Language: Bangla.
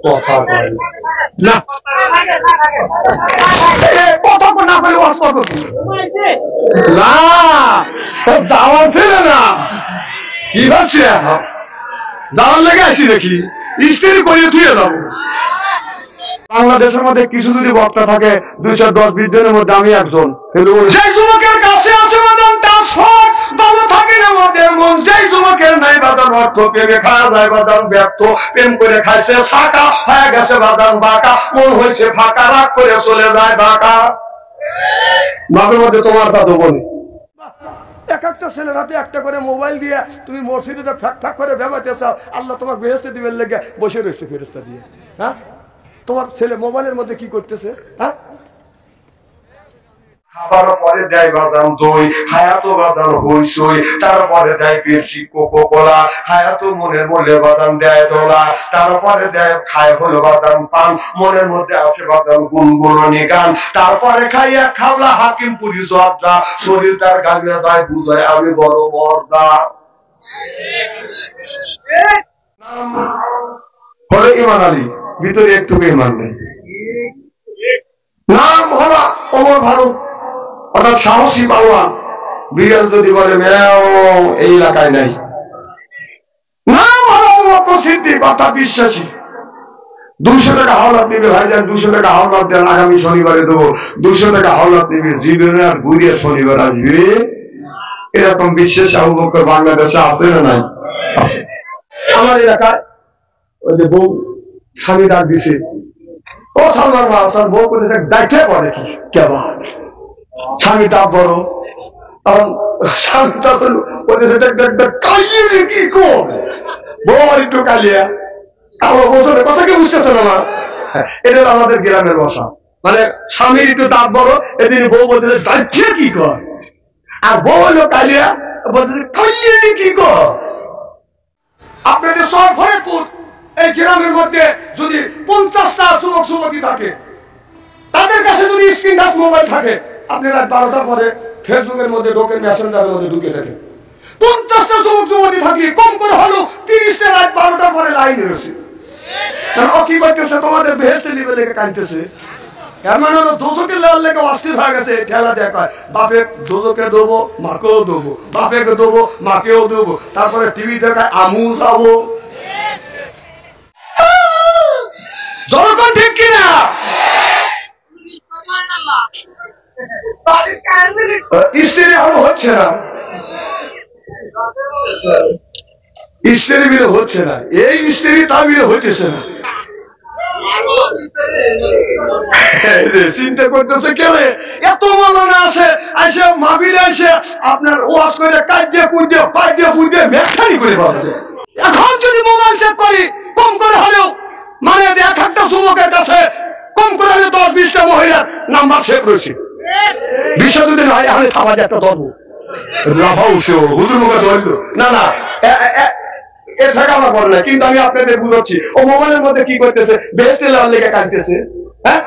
কথা বলে না, কথা না বলে ওয়াজ করবো না, যাওয়া ছিল না। কি ভাবছি এখন যাওয়ার লেগে আসি নাকি? স্ত্রী করিয়ে ধুয়ে যাবো। বাংলাদেশের মধ্যে কিছু যদি বক্তা থাকে 210-20 জনের মধ্যে আমি একজন। সেই যুবকের কাছে আছে বাদাম ট্রান্সফার, ভালো থাকে না আমাদের মন। যেই যুবকের নাই বাদাম অর্থ, প্রেমে খাওয়া যায় বাদাম ব্যর্থ। প্রেম করে খাইছে ফাঁকা, হয়ে গেছে বাদাম বাঁকা। মন হয়েছে ফাঁকা, রাগ করে চলে যায় বাঁকা। মাঝে মধ্যে তোমার তা দেবো নি। এক একটা ছেলের হাতে একটা করে মোবাইল দিয়ে তুমি মসজিদে ফ্যাক ফ্যাক করে ব্যবহার চাও, আল্লাহ তোমার বেহেশতে দিবেন লেগে বসে রয়েছে ফেরেশতা দিয়ে। হ্যাঁ, তোমার ছেলে মোবাইলের মধ্যে কি করতেছে? হ্যাঁ, খাবার পরে দেয় বাদাম দই, হায়াতো বাদাম হইসই, তারপরে দেয় পেপসি কোকো কোলা, হায়াতো মনের মধ্যে বাদাম দেয় দোলা, তারপরে দেয় খায় হলো বাদাম পান, মনের মধ্যে আছে বাদাম গুনগুননি গান, তারপরে খাইয়া খাওলা হাকিম পুরি জর্দা, শরীর তার গালিয়া দেয় বুঝায় আমি বড় বর্দা। হলো ইমান আলী, ভিতরে একটু ইমান নেই। নাম হলো ওমর ফারুক, অর্থাৎ সাহসী পাওয়ান। বিড়াল যদি বলে ম্যাও, এই এলাকায় নাই। নাম হলো আবু বকর সিদ্দিক, অর্থাৎ বিশ্বাসী। 200 টাকা হাওলাত নিবে ভাইজান, 200 টাকা হাওলাত দেন, আগামী শনিবারে দেবো। 200 টাকা হাওলাত নিবে, জীবনে আর ঘুরিয়ে শনিবার আসবে। এরকম বিশ্বাস আবু বকর বাংলাদেশে আছে না নাই? আছে। আমার এলাকায় ওই যে বউ স্বামী ডাক দিছে, ও সালমান মা, তার বউ করে দেখে পড়ে কি কেমন স্বামী ডাক বড়, তখন স্বামী তখন কালিয়ে কি কর বউ একটু কালিয়া। আমার বছরের কথা কি বুঝতেছে না? এটা আমাদের গ্রামের ভাষা, মানে স্বামীর একটু দাঁত বড়, এদিন বউ বলতেছে যাচ্ছে কি কর, আর বউ হলো কালিয়া বলতেছে কালিয়ে কি কর। আপনাদের সব ফরিদপুর এই গ্রামের মধ্যে যদি 50টা যুবক যুবতী থাকে, তাদের কাছে যদি স্ক্রিন টাচ মোবাইল থাকে, আপনি রাত 12টার পরে ফেসবুকের মধ্যে ঢোকে, মেসেঞ্জারের মধ্যে ঢুকে দেখেন 50টা যুবক যুবতী থাকি, কম করে হলো 30টা রাত 12টার পরে লাইনে রয়েছে। ও কি করতেছে? তোমাদের বেহেশতে নিবে লেগে কাঁদতেছে। এর মানে হলো দোজকের লেওয়ার লেগে অস্থির হয়ে গেছে। ঠেলা দেখায় বাপে দোজকে দেবো, মাকেও দেবো, বাপেকে দেবো, মাকেও দেবো, তারপরে টিভি দেখায় আমু যাবো। জনগণ ঠিক কিনা? স্ত্রী আরো হচ্ছে না, স্ত্রী বিয়ে হচ্ছে না, এই স্ত্রী তার বিয়ে হইতেছে না। চিন্তা করতেছে কেন এত মৌলানা আছে, আসে মাহফিলে আসে আপনার ওয়াজ করে কাজে কুজে পাইজে বুঝে মেখানি করে পাবে। এখন যদি মোবাইল চেক করি, কম করে হলেও মানে এক একটা যুবকের কাছে কম করে হলে 10-20টা মহিলার নাম্বার সেভ রয়েছে। বিশ্ব যদি হয় আমি খাবার একটা ধরবো হুজুর মুখে ধরলো না, না এছাড়া আমার বল না, কিন্তু আমি আপনাদের বুঝাচ্ছি ও মোবাইলের মধ্যে কি করতেছে, বেহেশতে লেগে কাঁদতেছে। হ্যাঁ,